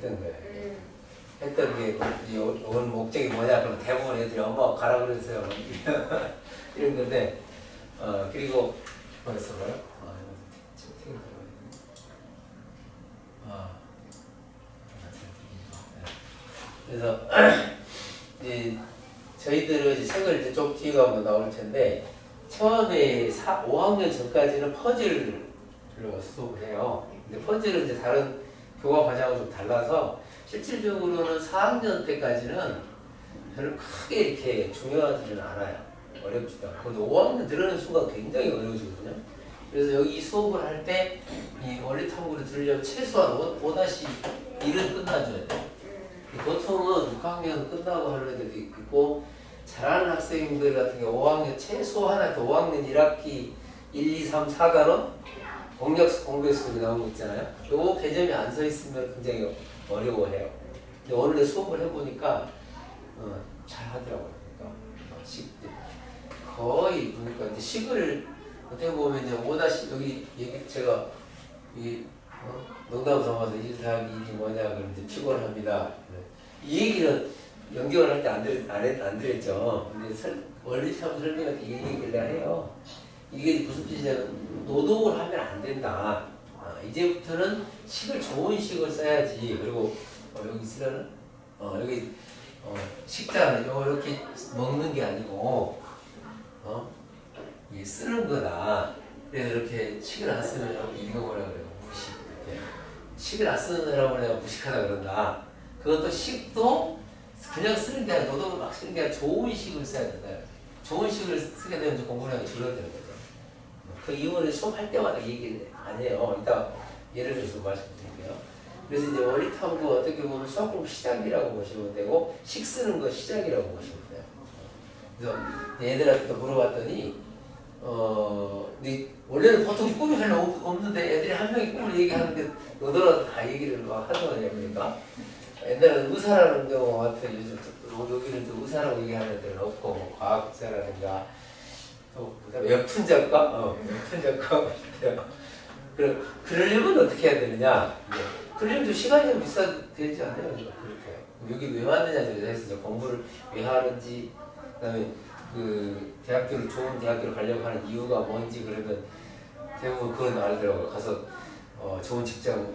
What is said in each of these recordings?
했던 거예요. 했던 게 오늘 목적이 뭐냐 그러면 대부분 애들이 엄마가 가라 그랬어요. 이런 건데 그리고 뭐였어요? 그래서 이제 저희들은 이제 책을 이제 좀 뒤에 가면 나올 텐데 처음에 5학년 전까지는 퍼즐로 수업을 해요. 근데 퍼즐은 이제 다른 교과 과정과 좀 달라서 실질적으로는 4학년 때까지는 별로 크게 이렇게 중요하지는 않아요. 어렵지도 않고. 근데 5학년 들어가는 순간 굉장히 어려워지거든요. 그래서 여기 이 수업을 할 때 이 원리 탐구를 들으려면 최소한 5-1은 끝나줘야 돼요. 보통은 6학년 끝나고 하는 애들도 있고 잘하는 학생들 같은 경우 5학년 최소 하나 더 5학년 1학기 1, 2, 3, 4단원 공략 나온 거 있잖아요. 요 개념이 안 서 있으면 굉장히 어려워해요. 근데 오늘 수업을 해보니까 잘 하더라고요. 그러니까 거의 보니까 이제 식을 어떻게 보면 이제 5- 여기 제가 농담 삼아서 1 더하기 1이 뭐냐 그러면 이제 피곤합니다. 이 얘기는 연결을 할 때 안 드렸죠. 근데 원리참 설명할 때 이 얘기를 내가 해요. 이게 무슨 뜻이냐면 노동을 하면 안 된다. 이제부터는 식을 좋은 식을 써야지. 그리고 여기 쓰려는 여기 식단은 이렇게 먹는 게 아니고 이게 쓰는 거다. 그래서 이렇게 식을 안 쓰는 사람을 읽어보라 그래요. 무식. 식을 안 쓰는 사람을 내가 무식하다 그런다. 그것도 식도 그냥 쓰는 게 아니라 노동을 막 쓰는 게 아니라 좋은 식을 써야 된다. 좋은 식을 쓰게 되면 공부량이 줄어드는 거죠. 그 이유는 수업할 때마다 얘기를 안 해요. 이따 예를 들어서 말씀드릴게요. 그래서 이제 원리 탐구 어떻게 보면 수학 공부 시작이라고 보시면 되고 식 쓰는 거 시작이라고 보시면 돼요. 그래서 애들한테 물어봤더니 원래는 보통 꿈이 별로 없는데 애들이 한 명이 꿈을 얘기하는데 너더라도 다 얘기를 막 하더라고요. 그러니까 옛날에는 의사라는 경우 같은 요즘 여기는 또 의사라고 얘기하는 애들은 없고 뭐 과학자라든가 또 웹툰 작가? 웹툰 작가 그러려면 어떻게 해야 되느냐? 그러려면 시간이 좀 비싸되지 않아요? 그렇게 여기 왜 왔느냐 해서 공부를 왜 하는지 그다음에 그 대학교를 좋은 대학교를 가려고 하는 이유가 뭔지 그러면 대부분 그건 알더라고요. 가서 좋은 직장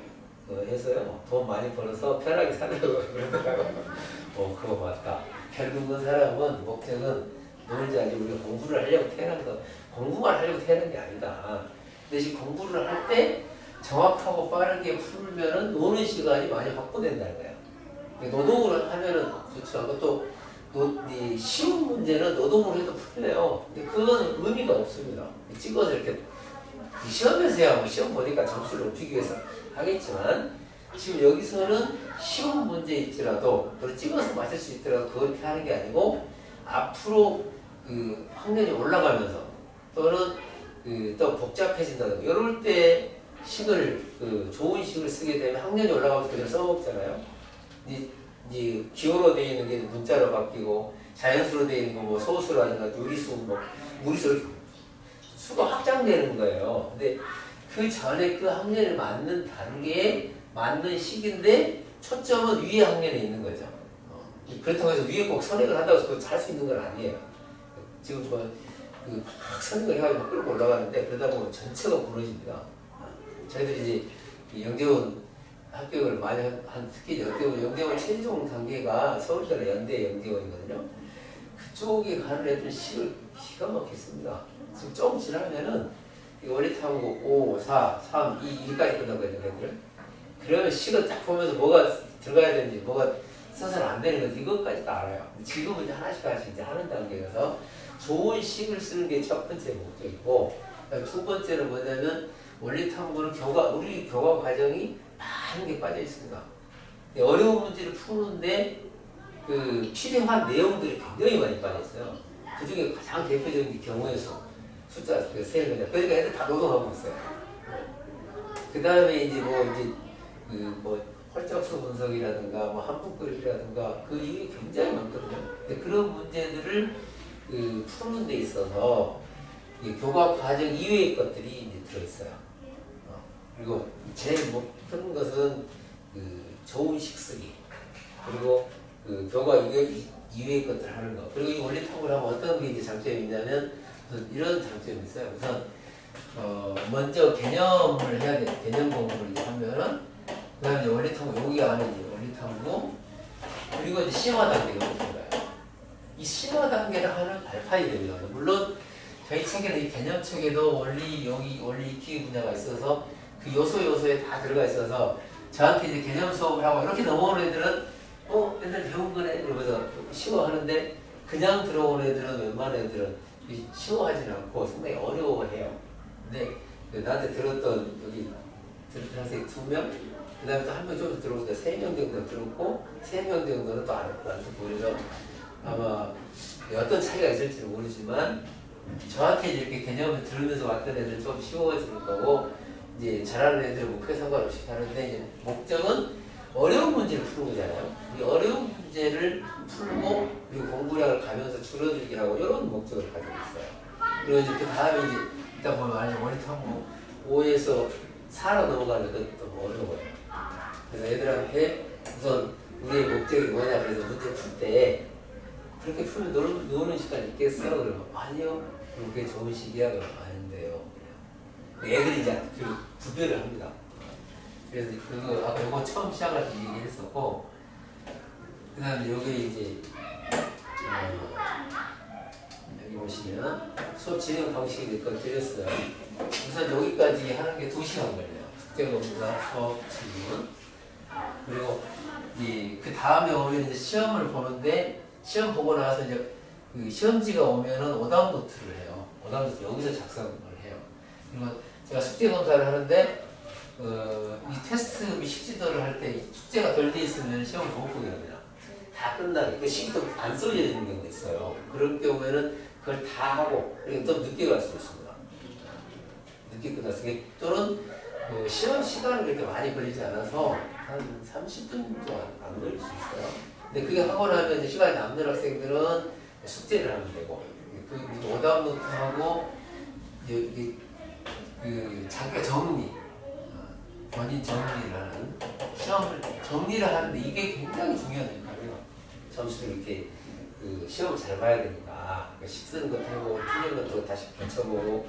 해서요 돈 많이 벌어서 편하게 살려고 그러더라고요. 그거 맞다. 결국은 사람은 목적은 놀지 않지 우리가 공부를 하려고 태어난 거 공부만 하려고 태어난 게 아니다. 대신 공부를 할 때 정확하고 빠르게 풀면은 노는 시간이 많이 확보된다는 거예요. 노동을 하면은 좋죠. 그것도 쉬운 문제는 노동으로 해도 풀려요. 근데 그건 의미가 없습니다. 찍어서 이렇게 시험에서야 뭐 시험 보니까 점수를 높이기 위해서 하겠지만 지금 여기서는 쉬운 문제일지라도 그걸 찍어서 맞을 수 있더라도 그렇게 하는 게 아니고 앞으로 그 학년이 올라가면서 또는 또 복잡해진다든가 이럴 때 식을 좋은 식을 쓰게 되면 학년이 올라가면서 그냥 써먹잖아요. 이제 기호로 되어 있는 게 문자로 바뀌고 자연수로 되어 있는 거 뭐 소수라든가 유리수 뭐 무리수 수가 확장되는 거예요. 근데 그 전에 그 학년에 맞는 단계에 맞는 시기인데 초점은 위에 학년에 있는 거죠. 그렇다고 해서 위에 꼭 선행을 한다고 해서 그걸 잘 수 있는 건 아니에요. 지금 막 선행을 해가지고 끌고 올라가는데 그러다 보면 전체가 무너집니다. 저희들이 이제 영재원 합격을 많이 특히 어떻게 보면 영재원 최종 단계가 서울대나 연대 영재원이거든요. 그쪽에 가는 애들은 식을 기가 막혔습니다. 지금 조금 지나면은 원리 탐구 5, 4, 3, 2, 1까지 끝나거든요. 애들. 그러면 식을 딱 보면서 뭐가 들어가야 되는지 뭐가 써서는 안 되는 건지 이것까지 다 알아요. 지금은 이제 하나씩 이제 하는 단계여서 좋은 식을 쓰는 게 첫 번째 목적이고 두 번째는 뭐냐면 원리 탐구는 우리 교과 과정이 많은 게 빠져 있습니다. 어려운 문제를 푸는데 필요한 내용들이 굉장히 많이 빠져 있어요. 그 중에 가장 대표적인 게 경우의 수, 숫자 세는 거죠. 그러니까 애들 다 노동하고 있어요. 그 다음에 이제 헐짝수 분석이라든가 뭐 한북그림이라든가 그 이게 굉장히 많거든요. 근데 그런 문제들을 푸는 데 있어서 교과 과정 이외의 것들이 이제 들어있어요. 그리고 제일 큰 것은 좋은 식쓰기, 그리고 그 교과 이외의 것들 하는 거, 그리고 이 원리 탐구를 하면 어떤 게 이제 장점이 있냐면 이런 장점이 있어요. 우선 먼저 개념을 해야 돼. 개념 공부를 이제 하면은 그다음에 이제 원리 탐구, 여기 안에 이제 원리 탐구, 그리고 이제 심화 단계가 들어가요. 이 심화 단계를 하는 발판이 됩니다. 물론 저희 책에는 이 개념 책에도 원리 여기 원리 익히 분야가 있어서 그 요소에 다 들어가 있어서 저한테 이제 개념 수업을 하고 이렇게 넘어오는 애들은 맨날 배운 거네 이러면서 쉬워하는데, 그냥 들어온 애들은 웬만한 애들은 쉬워하지는 않고 상당히 어려워해요. 근데 나한테 들었던 여기 들었던 학생이 2명, 그 다음에 또 한 명 좀 들어오니까 3명 정도 들었고 3명 정도는 또 안 듣고, 그래서 아마 어떤 차이가 있을지는 모르지만 저한테 이렇게 개념을 들으면서 왔던 애들은 좀 쉬워질 거고, 이제 잘하는 애들은 크게 상관없이 하는데, 이제 목적은 어려운 문제를 푸는 거잖아요. 이 어려운 문제를 풀고 그리고 공부량을 가면서 줄어들게 하고 이런 목적을 가지고 있어요. 그리고 이제 그 다음에 이제 이따 보면 알죠. 원리 탐구 5에서 4로 넘어가는 것도 어려워요. 그래서 애들한테 우선 우리의 목적이 뭐냐, 그래서 문제 풀 때 그렇게 풀면 노는 시간 있겠어? 그러면 아니요. 그럼 그게 좋은 시기야? 그러면 아닌데요. 애들이 이제 그 구별을 합니다. 그래서 그거 아까 이거 처음 시작할 때 얘기했었고, 그 다음에 여기 이제 여기 보시면 수업 진행 방식이 몇 건 드렸어요. 우선 여기까지 하는 게 2시간 걸려요. 특정 검사, 수업, 질문. 그리고 그 다음에 오면 이제 시험을 보는데, 시험 보고 나서 이제 그 시험지가 오면은 오답 노트를 해요. 오답 노트 여기서 작성을 해요. 그리고 제가 숙제 검사를 하는데 이 테스트 및 식지도를 할 때 숙제가 덜 돼 있으면 시험을 못 보게 합니다. 다 끝나게. 그 식지도 안 써져 있는 경우가 있어요. 그런 경우에는 그걸 다 하고, 그리고 또 늦게 갈 수 있습니다. 늦게 끝났을 때, 또는 시험 시간은 그렇게 많이 걸리지 않아서 한 30분 정도 안 걸릴 수 있어요. 근데 그게 하고 나면 이제 시간이 남는 학생들은 숙제를 하면 되고, 그 오답 노트하고 이제 자기가 정리, 본인 정리를 하는, 시험을 정리를 하는데 이게 굉장히 중요한 역할이에요. 점수를 이렇게 시험을 잘 봐야 되니까 식 쓰는 것도 해보고 틀린 것도 다시 고쳐보고,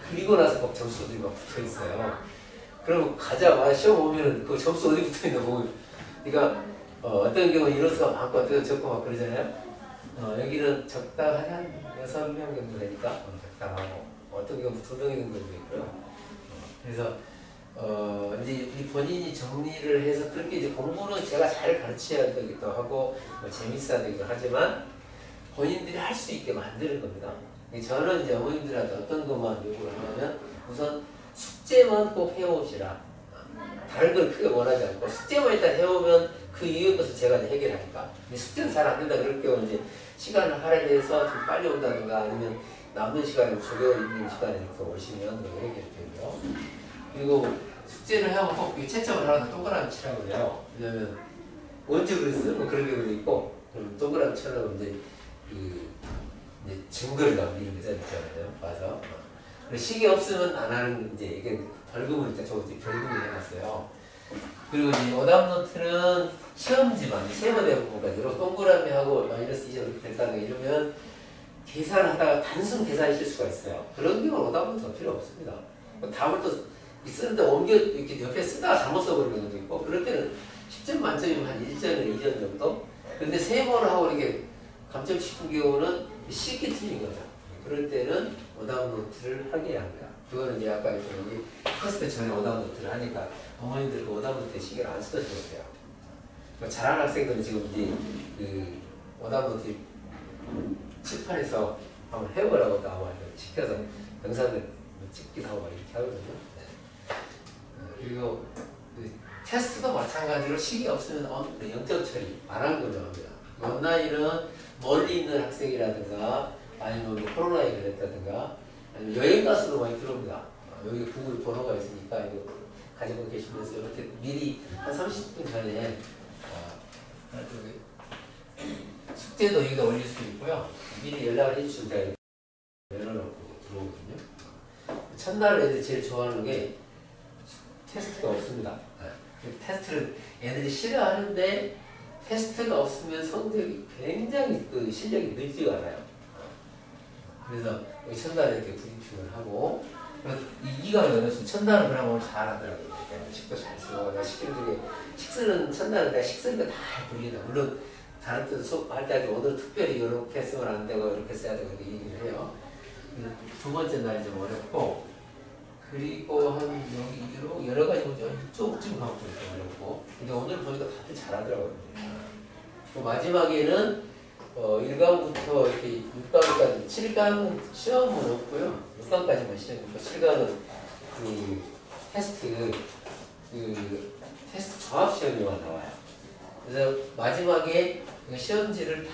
그리고 나서 막 점수들이 막 붙어 있어요. 그럼 가자마자 시험 오면은 그 점수 어디 붙어 있나 보고, 그러니까 어떤 경우는 이런 수가 많고 어떤 적고 막 그러잖아요. 여기는 적당한 한 6명 정도 되니까 적당하고, 어떤 경우는 2명이 있는 것도 있고요. 그래서 이제 본인이 정리를 해서, 그렇게 이제 공부는 제가 잘 가르쳐야 되기도 하고 재밌어야 되기도 하지만 본인들이 할 수 있게 만드는 겁니다. 저는 이제 어머님들한테 어떤 것만 요구를 하냐면, 우선 숙제만 꼭 해오시라. 다른 걸 크게 원하지 않고 숙제만 일단 해오면 그 이외의 것을 제가 이제 해결하니까. 숙제는 잘 안 된다 그럴 경우 이제 시간을 할애해서 좀 빨리 온다든가, 아니면 남는 시간에 조교 있는 시간에 이렇게 오시면 해결되고요. 그리고 숙제를 하면 꼭 채점을 하나 동그라미 치라고 해요. 왜냐면 언제 그랬어요? 뭐 그런 경우도 있고, 그럼 동그라미 쳐라고 이제 이제 증거를 남기는 거죠, 있잖아요. 봐서. 식이 없으면 안 하는, 이제 이게 벌금을 일단 저것도 벌금을 해놨어요. 그리고 이제 오답 노트는 시험지만 3번 해보니까 이런 동그라미하고 마이너스 2점 이렇게 될까 이러면 계산하다가 단순 계산 실수가 있어요. 그런 경우는 오답 노트가 필요 없습니다. 답을 또 쓰는데 옮겨 이렇게 옆에 쓰다가 잘못 써버리는 경우도 있고, 그럴 때는 10점 만점이면 한 1점이나 2점 정도? 근데 3번을 하고 이렇게 감점 시킨 경우는 식이 틀린 거죠. 그럴 때는 오답 노트를 하게 합니다. 그거는 이제 아까 여기 테스트 전에 오답 노트를 하니까 어머님들 그 오답 노트에 시계를 안 써주세요. 잘하는 학생들은 지금 이제 그 오답 노트 칠판에서 한번 해보라고 또 아마 시켜서 영상을 찍기도 하고 이렇게 하거든요. 네. 그리고 그 테스트도 마찬가지로 식이 없으면 0점 처리 안 하는 거죠. 이 나이는 멀리 있는 학생이라든가, 아니면 코로나에 걸렸다든가, 아니면 여행 가서도 많이 들어옵니다. 여기 구글 번호가 있으니까 이거 가지고 계시면서 이렇게 미리 한 30분 전에 숙제도 여기다 올릴 수 있고요. 미리 연락을 해주시면 제가 열어놓고 들어오거든요. 첫날 애들이 제일 좋아하는 게 테스트가 없습니다. 테스트를 애들이 싫어하는데 테스트가 없으면 성적이 굉장히 그 실력이 늘지가 않아요. 그래서 여기 첫날에 이렇게 브리핑을 하고 이기가 연습 첫날은 그냥 오늘 잘하더라고요. 식도 잘 쓰고 내가 시키는 식쓰는 첫날은 내가 식쓰는 거 다 불리다. 물론 다른 때도 수업할 때 오늘 특별히 이렇게 쓰면 안 되고 이렇게 써야 되고 이렇게 얘기를 해요. 두 번째 날이 좀 어렵고 그리고 한 여기로 여러 가지 문제 이쪽쯤 가고 좀 어렵고 근데 오늘 보니까 다들 잘하더라고요. 그 마지막에는 1강부터 이렇게 6강까지 7강은 시험은 없고요. 6강까지만 시험이고 7강은 그 테스트 종합 시험이만 나와요. 그래서 마지막에 그 시험지를 다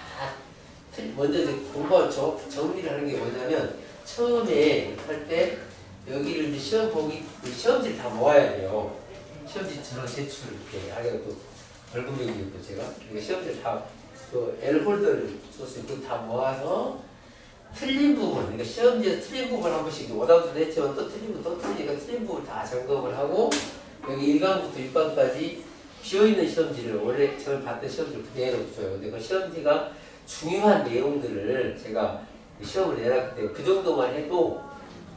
먼저 이제 공부한 정리를 하는 게 뭐냐면 처음에 할 때 여기를 이제 시험 보기 시험지를 다 모아야 돼요. 시험지처럼 제출 이렇게 하려고 또 벌금형이었고 제가 시험지를 다 그 L 홀더를 줬어요. 그거 다 모아서 틀린 부분, 그러니까 시험지에서 틀린 부분 한 번씩 오답도 했지만 또 틀린 부분 또 틀리니까 틀린 부분 다 점검을 하고 여기 1강부터 6강까지 비어있는 시험지를 원래 처음 봤던 시험지를 그대로 줘요. 근데 그 시험지가 중요한 내용들을 제가 시험을 내놨기 때문에 그 정도만 해도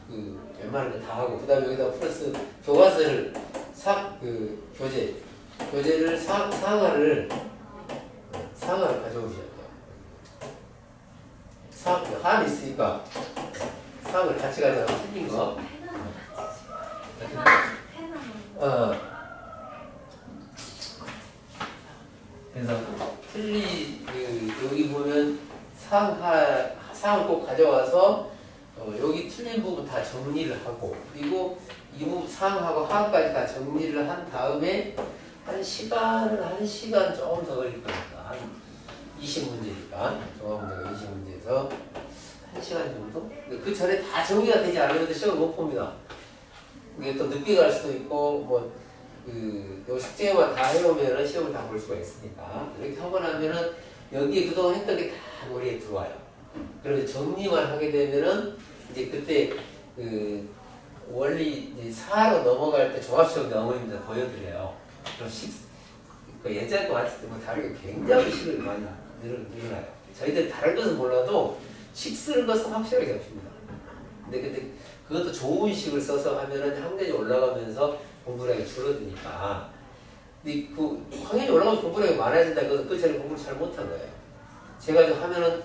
그 웬만한 거 다 하고 그 다음에 여기다 플러스 교과서를 교재를 상하를 가져오셔야 돼요. 한 있으니까 상을 같이 가져가면 틀린 거. 그래서 여기 보면 상을 꼭 가져와서 여기 틀린 부분 다 정리를 하고 그리고 이 부분 상하고 하까지 다 정리를 한 다음에 한 시간 조금 더 걸릴 거니까 한 20문제니까 종합문제가 20문제에서 1시간 정도? 근데 그 전에 다 정리가 되지 않으면 시험을 못 봅니다. 이게 또 늦게 갈 수도 있고 요 숙제만 다 해오면은 시험을 다 볼 수가 있으니까 이렇게 하고 나면은 여기에 그동안 했던 게 다 머리에 들어와요. 그러면 정리만 하게 되면은 이제 그때 원리 이제 4로 넘어갈 때 종합시험 넘어입니다. 보여드려요. 그럼 예전 거 같을 때 뭐 다르게 굉장히 식을 많이 늘어나요. 저희들 다른 것은 몰라도 식 쓰는 것은 확실하게 잡힙니다. 근데 그것도 좋은 식을 써서 하면은 학년이 올라가면서 공부량이 줄어드니까. 근데 학년이 올라가면서 공부량이 많아진다. 그 전에 공부를 잘 못한 거예요. 제가 좀 하면은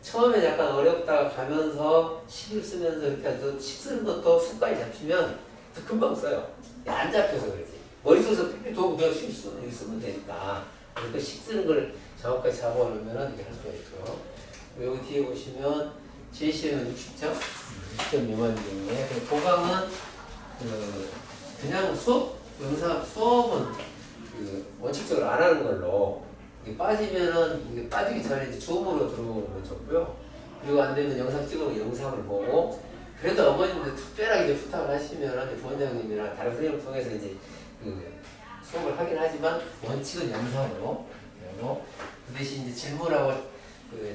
처음에 약간 어렵다가 가면서 식을 쓰면서 이렇게 해서 식 쓰는 것도 습관이 잡히면 더 금방 써요. 안 잡혀서 그러지. 머릿속에서 도구 그냥 식 쓰면 되니까. 그러니까 식 쓰는 걸 정확하게 잡아놓으면 이렇게 할 수가 있고요. 여기 뒤에 보시면 제시는 60점? 60점 미만 중에 보강은 그냥 수업은 원칙적으로 안 하는 걸로 빠지면은 빠지기 전에 이제 줌으로 들어오면 좋고요. 그리고 안 되면 영상 찍으면 영상을 보고 그래도 어머님들 특별하게 이제 부탁을 하시면 부원장님이나 다른 선생님을 통해서 이제 수업을 하긴 하지만 원칙은 영상으로 그 대신 이제 질문하고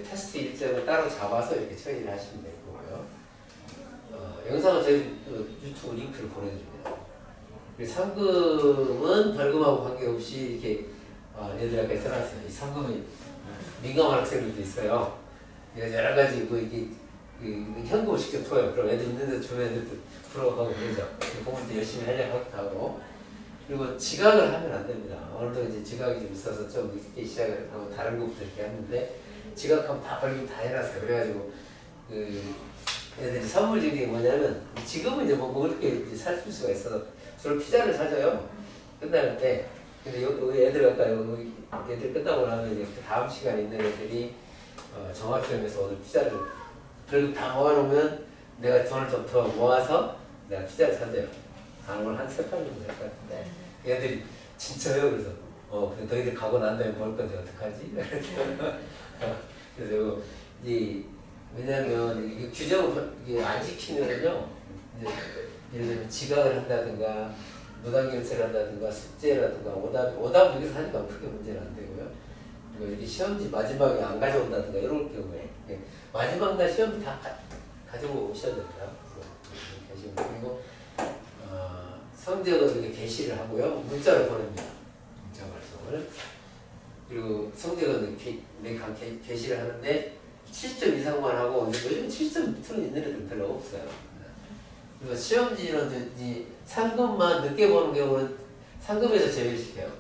테스트 일정을 따로 잡아서 이렇게 처리를 하시면 될 거고요. 영상은 저희 유튜브 링크를 보내드립니다. 상금은 벌금하고 관계없이 이렇게 얘들 아까 써놨어요. 이 상금이 민감한 학생들도 있어요. 여러 가지 이게 현금을 직접 줘요. 그럼 애들 있는데 주면 애들도 부러워하고 그러죠. 공부도 열심히 하려고 하고. 그리고 지각을 하면 안 됩니다. 오늘도 이제 지각이 좀 있어서 좀 늦게 시작을 하고 다른 것부터 이렇게 했는데 지각하면 다 벌금 다 해놨어요. 그래가지고 애들이 선물 중에 뭐냐면 지금은 이제 뭐 먹을 게 살 수가 있어서 주로 피자를 사줘요. 끝날 때. 근데 여기 애들 아까 여기 애들 끝나고 나면 이제 그 다음 시간에 있는 애들이 종합시험에서 오늘 피자를 결국 다 모아놓으면 내가 돈을 좀 더 모아서 내가 피자를 사줘요. 오늘 한 3판 정도 될 것 같은데 애들이 진짜요? 그래서 근데 너희들 가고 난 다음에 먹을 건데 어떡하지? 그래서 이제 왜냐면 이게 규정을 이게 안 지키면요 예를 들면 지각을 한다든가 무단결석을 한다든가 숙제라든가 오답 여기서 하니까 크게 문제는 안 되고요. 그리고 이렇게 시험지 마지막에 안 가져온다든가 이럴 경우에 마지막 날 시험지 다 가지고 오셔야 됩니다. 그리고 성적은 이렇게 게시를 하고요. 문자로 보냅니다. 문자 발송을. 그리고 성적은 게시를 하는데 70점 이상만 하고 요즘 70점 밑으로 있는 애들은 별로 없어요. 그리고 시험지는 이제 상급만 늦게 보는 경우는 상급에서 제외시켜요.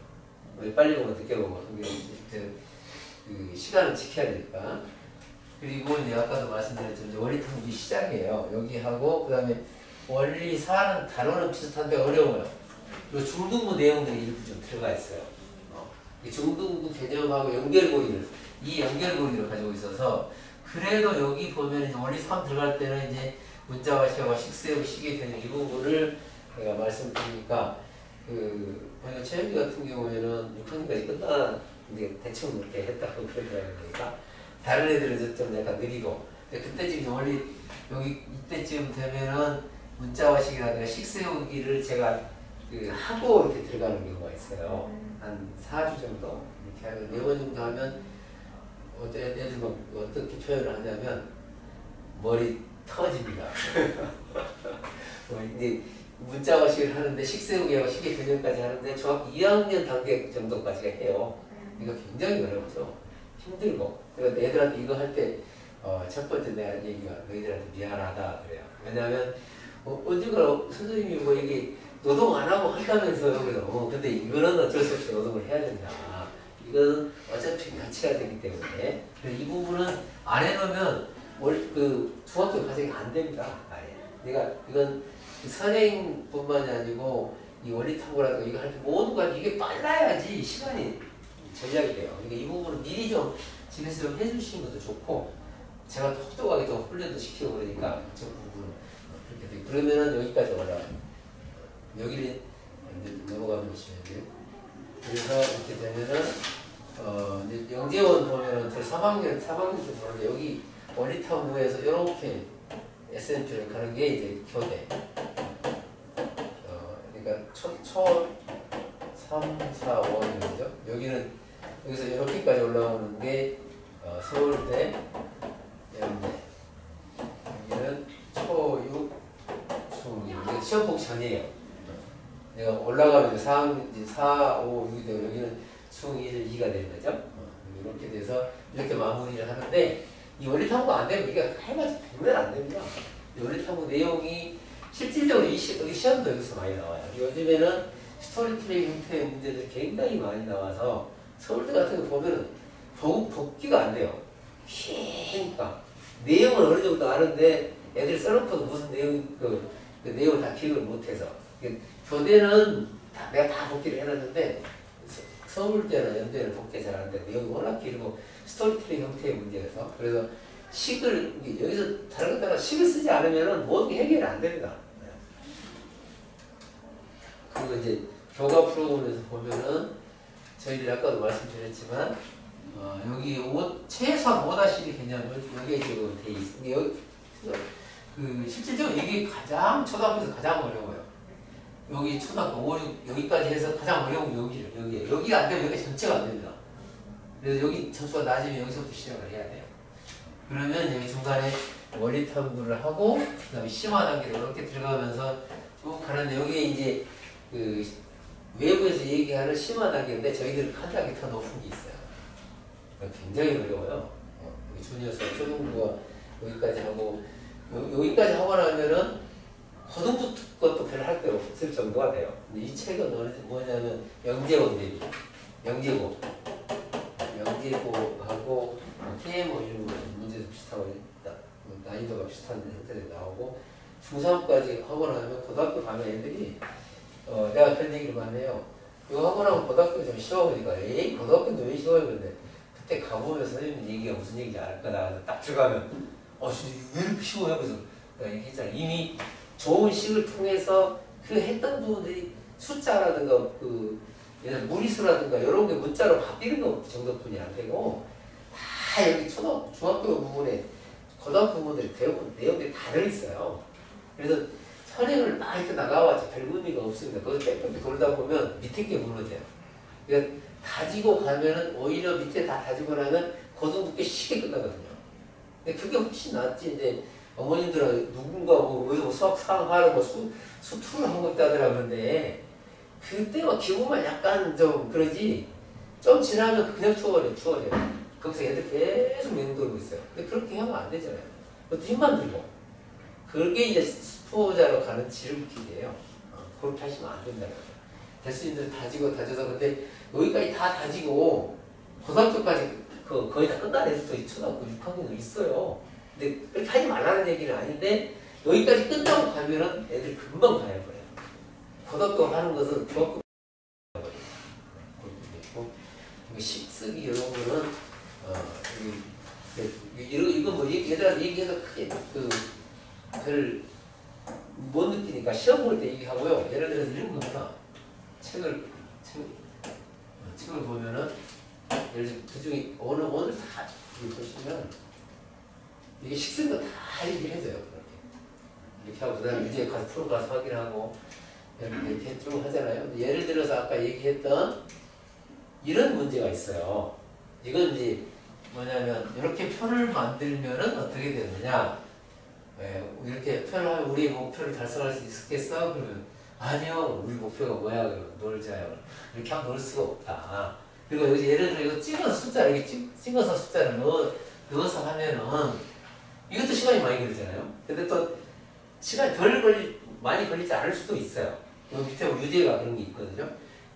빨리 보면 늦게 보고 그 시간을 지켜야 되니까. 그리고 이제 아까도 말씀드렸지만 원리 탐구 시작이에요. 여기 하고 그다음에 원리 4는 단어는 비슷한데 어려워요. 그리고 중등부 내용들이 일부 좀 들어가 있어요. 이 중등부 개념하고 연결고리를 이 연결고리를 가지고 있어서 그래도 여기 보면 이제 원리 3 들어갈 때는 이제 문자와 시와 식세우 시계 되는 이 부분을 제가 말씀드리니까 보니까 최현기 같은 경우에는 6학년까지 끝나는데 대충 이렇게 했다고 그러더라고요. 다른 애들은 좀 약간 느리고 근데 그때쯤 원리 여기 이때쯤 되면은 문자와 식이라든가 식세우기를 제가 하고 이렇게 들어가는 경우가 있어요. 한 4주 정도 이렇게 하면 4번 정도 하면 애들 뭐 어떻게 표현을 하냐면 머리 터집니다. 이제 문자와 식을 하는데 식세우기하고 식의 개념까지 하는데 중학교 2학년 단계 정도까지가 해요. 이거 굉장히 어렵죠. 힘들고. 그래서 애들한테 이거 할 때 첫 번째 내가 얘기가 너희들한테 미안하다 그래요. 왜냐하면 언젠가 선생님이 뭐 이게 노동 안 하고 한다면서요. 그래서 근데 이거는 어쩔 수 없이 노동을 해야 된다. 이거는 어차피 같이 해야 되기 때문에 이 부분은 안 해놓으면 중학교 과정이 안 됩니다. 아예. 그러니까 이건 선행뿐만이 아니고 이 원리 탐구라든가 이거 할 때 모든 거 이게 빨라야지 시간이 전략이 돼요. 그러니까 이 부분은 미리 좀 집에서 좀 해주시는 것도 좋고 제가 똑똑하게 좀 훈련도 시키고 그러니까 저 부분은 그렇게 돼요. 그러면은 여기까지 올라와요. 여기를 넘어가 보시면 돼요. 그래서 이렇게 되면은 이제 영재원 보면은 저 3학년 때 보는데 여기 원리 탐구에서 이렇게 SNP를 가는 게 이제 교대. 그러니까 초 3, 4, 5학년이죠. 여기서 이렇게까지 올라오는 게 서울대, 연대. 여기는 초 6, 중2. 시험 보기 전이에요. 내가 올라가면 4, 5, 6이 되고 여기는 중1, 2가 되는 거죠. 이렇게 돼서 이렇게 마무리를 하는데 이 원리 탐구가 안 되면 이게 해봤자 정말 안 됩니다. 이 원리 탐구 내용이 실질적으로 여기 시험도 여기서 많이 나와요. 요즘에는 스토리텔링 형태의 문제들이 굉장히 많이 나와서 서울대 같은 거 보면 복기가 안 돼요. 그러니까 내용은 어느 정도 아는데 애들 써놓고도 무슨 내용 그 내용을 다 기억을 못해서 교대는 내가 다 복기를 해놨는데 서울대나 연대는 복귀 잘 하는데 내용이 워낙 길고 스토리텔링 형태의 문제여서 그래서 식을 여기서 다른 것 따라 식을 쓰지 않으면 모든 게 해결이 안 됩니다. 그리고 이제 교과 프로그램에서 보면은 저희들이 아까도 말씀드렸지만 여기 최소한 5-1 개념을 여기에 지금 돼 있습니다. 실질적으로 이게 초등학교에서 가장 어려워요. 여기 초등학교 5, 6 여기까지 해서 가장 어려운 여기에 여기가 안 되면 여기 전체가 안 됩니다. 그래서 여기 점수가 낮으면 여기서부터 시작을 해야 돼요. 그러면 여기 중간에 원리 탐구를 하고 그다음에 심화 단계로 이렇게 들어가면서 쭉 가는데 여기에 이제 외부에서 얘기하는 심화 단계인데 저희들은 한 단계 더 높은 게 있어요. 굉장히 어려워요. 여기 주니어스 초등부가 여기까지 하고 여기까지 하고 나면은 고등부 것도 별로 할 게 없을 정도가 돼요. 근데 이 책은 뭐냐면 영재고 영재고하고 KMO 이런 문제도 비슷하고 난이도가 비슷한 형태로 나오고 중3까지 하고 나면 고등학교 가면 애들이 내가 그런 얘기를 많이 해요. 이거 하고 나면 고등학교 좀 쉬워 보니까 에이 고등학교도 왜 쉬워요? 근데 그때 가보면 선생님 얘기가 무슨 얘기인지 알까 나가서 딱 들어가면 진짜 왜 이렇게 쉬워요? 그래서 내가 얘기했잖아. 이미 좋은 식을 통해서 그 했던 부분들이 숫자라든가 예를 무리수라든가 이런 게 문자로 바뀌는 거 정도뿐이 안 되고 다 여기 중학교 부분에 고등학교 부분들이 대부분 내용들이 다 들어있어요. 그래서 선행을 막 이렇게 나가봤자 별 의미가 없습니다. 거기서 빽빽 돌다 보면 밑에 게 무너져요. 그러니까 다지고 가면은 오히려 밑에 다 다지고 나면 고등부 게 쉽게 끝나거든요. 근데 그게 훨씬 낫지. 이제 어머님들은 누군가 뭐 수학 상하는 뭐 수투를 하고 있다더라 그런데 그때 막 기분만 약간 좀 그러지 좀 지나면 그냥 추워져요. 거기서 애들 계속 맹돌고 있어요. 근데 그렇게 하면 안 되잖아요. 그것도 힘만 들고. 그게 이제 스포자로 가는 지름길이에요. 그렇게 하시면 안 된다는 거죠. 대수님들 다지고 다져서 근데 여기까지 다 다지고 고등학교까지 거의 다 끝난 애들도 초등학교 6학년도 있어요. 근데 그렇게 하지 말라는 얘기는 아닌데 여기까지 끝나고 가면은 애들 금방 가야 버려요. 고등학교 하는 것은 중학교 식쓰기 이런 거는 이거 뭐 얘들한테 얘기해서 크게 별 못 느끼니까 시험 볼 때 얘기하고요. 예를 들어서 이런 거구나. 책을 보면은 예를 들어 그 중에 오늘 다 보시면 이게 식쓴 거 다 얘기를 해줘요. 이렇게 하고 그다음에 이제 가서 프로 가서 확인하고 이렇게 쭉 하잖아요. 예를 들어서 아까 얘기했던 이런 문제가 있어요. 이건 이제 뭐냐면 이렇게 표를 만들면은 어떻게 되느냐? 이렇게 표를 하면 우리의 목표를 달성할 수 있겠어? 그러면 아니요. 우리 목표가 뭐야? 그러면 놀자요. 이렇게 하면 놀 수가 없다. 그리고 여기 예를 들어 이거 찍어서 숫자를 이렇게 찍어서 숫자를 넣어서 하면은 이것도 시간이 많이 걸리잖아요. 근데 또 시간이 많이 걸리지 않을 수도 있어요. 여기 밑에 유제가 그런 게 있거든요.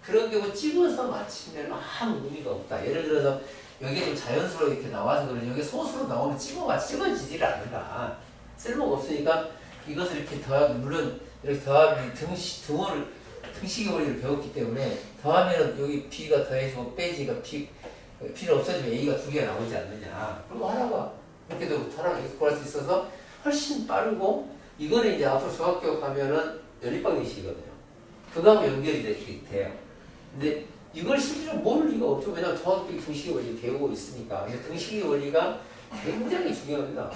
그런 경우 찍어서 맞추면 아무 의미가 없다. 예를 들어서 여기에 좀 자연스러워 이렇게 나와서 그러지 여기 소수로 나오면 찍어지지를 않는다. 쓸모가 없으니까 이것을 이렇게 물론 이렇게 더하기 등식의 원리를 배웠기 때문에 더하면 여기 B가 더해지고 빼지가 B는 없어지면 A가 두 개가 나오지 않느냐. 그럼 하나가 이렇게 되고 하나 계속 구할 수 있어서 훨씬 빠르고 이거는 이제 앞으로 중학교 가면은 연립방정식이거든요. 그거하고 연결이 돼요. 근데 이걸 실제로 모를 리가 없죠. 왜냐하면 정확히 등식의 원리를 배우고 있으니까. 그래서 등식의 원리가 굉장히 중요합니다.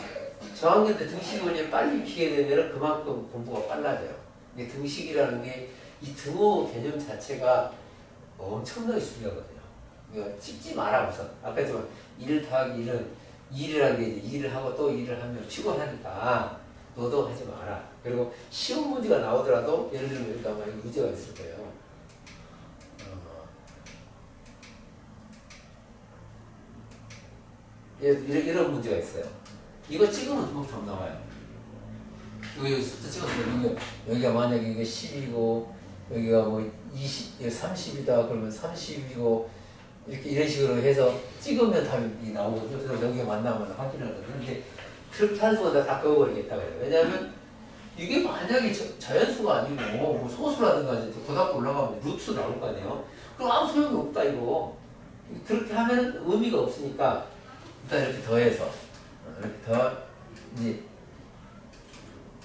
저학년 때 등식의 원리를 빨리 익히게 되면 그만큼 공부가 빨라져요. 근데 등식이라는 게 이 등호 개념 자체가 엄청나게 중요하거든요. 그러니까 찍지 마라 우선. 아까 했지만 1 더하기 1은 2라는 게 이제 2를 하고 또 2를 하면 피곤하니까 너도 하지 마라. 그리고 시험 문제가 나오더라도 예를 들면 여기 아마 문제가 있을 거예요. 이런 문제가 있어요. 이거 찍으면 금방 답 나와요. 여기 숫자 찍었어요. 여기가 만약에 이게 10이고 여기가 뭐 30이다 그러면 30이고 이렇게 이런 식으로 해서 찍으면 답이 나오거든요. 그래서 여기가 맞나면 확인하거든요. 근데 그렇게 하는 순간 다 그어버리겠다 그래요. 왜냐하면 이게 만약에 자연수가 아니고 뭐 소수라든가 이제 고등학교 올라가면 루트 나올 거 아니에요. 그럼 아무 소용이 없다 이거. 그렇게 하면 의미가 없으니까 일단 이렇게 더해서 이렇게 이제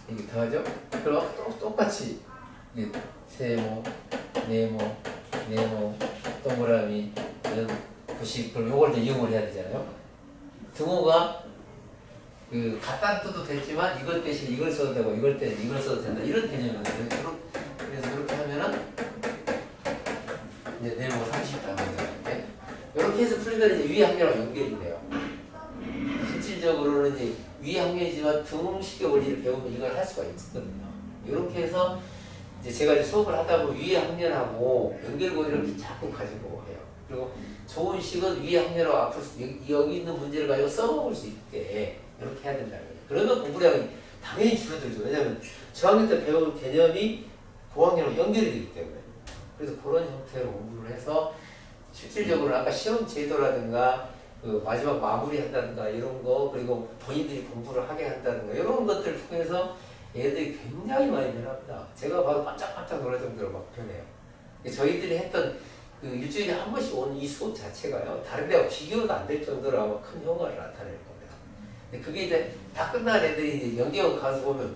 이렇게 더하죠. 그럼 똑같이 세모, 네모, 동그라미, 90. 그럼 요걸 이제 이용을 해야 되잖아요. 등호가 같다는 뜻도 됐지만 이것 대신 이걸 써도 되고 이걸 대신 이걸 써도 된다. 이런 개념이거든요. 그래서 그렇게 하면은 이제 네모 30다. 이렇게 해서 풀리면 이제 위의 학년하고 연결이 돼요. 실질적으로는 이제 위의 학년이지만 등식의 원리를 배우면 이걸 할 수가 있거든요. 이렇게 해서 이제 제가 이제 수업을 하다 보면 위의 학년하고 연결고리를 자꾸 가지고 해요. 그리고 좋은 식은 위의 학년하고 앞으로 여기 있는 문제를 가지고 써먹을 수 있게 이렇게 해야 된다는 거예요. 그러면 공부량이 당연히 줄어들죠. 왜냐하면 저학년 때 배운 개념이 고학년으로 연결이 되기 때문에. 그래서 그런 형태로 공부를 해서 실질적으로 아까 시험 제도라든가 마지막 마무리 한다든가 이런 거 그리고 본인들이 공부를 하게 한다든가 이런 것들을 통해서 애들이 굉장히 많이 변합니다. 제가 봐도 깜짝깜짝 놀랄 정도로 막 변해요. 저희들이 했던 일주일에 한 번씩 오는 이 수업 자체가요. 다른 데와 비교도 안 될 정도로 아마 큰 효과를 나타낼 겁니다. 근데 그게 이제 다 끝난 애들이 이제 연기하고 가서 보면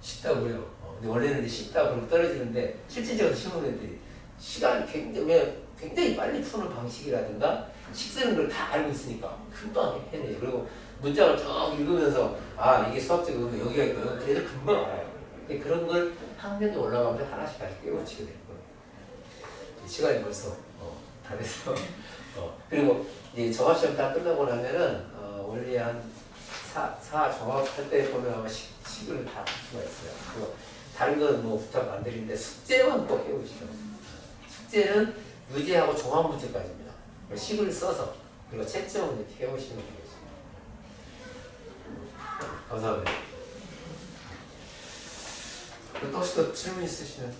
쉽다고 해요. 근데 원래는 이제 쉽다고 그러면 떨어지는데 실질적으로 시험 애들이 시간이 굉장히 빨리 푸는 방식이라든가 식 쓰는 걸 다 알고 있으니까 금방 해내요. 그리고 문장을 쭉 읽으면서 이게 수학적 의미 여기가 있거든. 애들 금방 알아요. 그런 걸 학년이 올라가면서 하나씩 깨우치게 될 거예요. 시간이 벌써 다 됐어. 그리고 이제 종합시험 다 끝나고 나면은 원래 한 사 종합할 때 보면 아마 식을 다 할 수가 있어요. 그리고 다른 건 뭐 부탁 안 드리는데 숙제만 꼭 해오시죠. 숙제는 유제하고 종합 문제까지입니다. 식을 써서 그리고 채점을 이렇게 해오시면 되겠습니다. 감사합니다. 또 혹시 또 질문 있으시면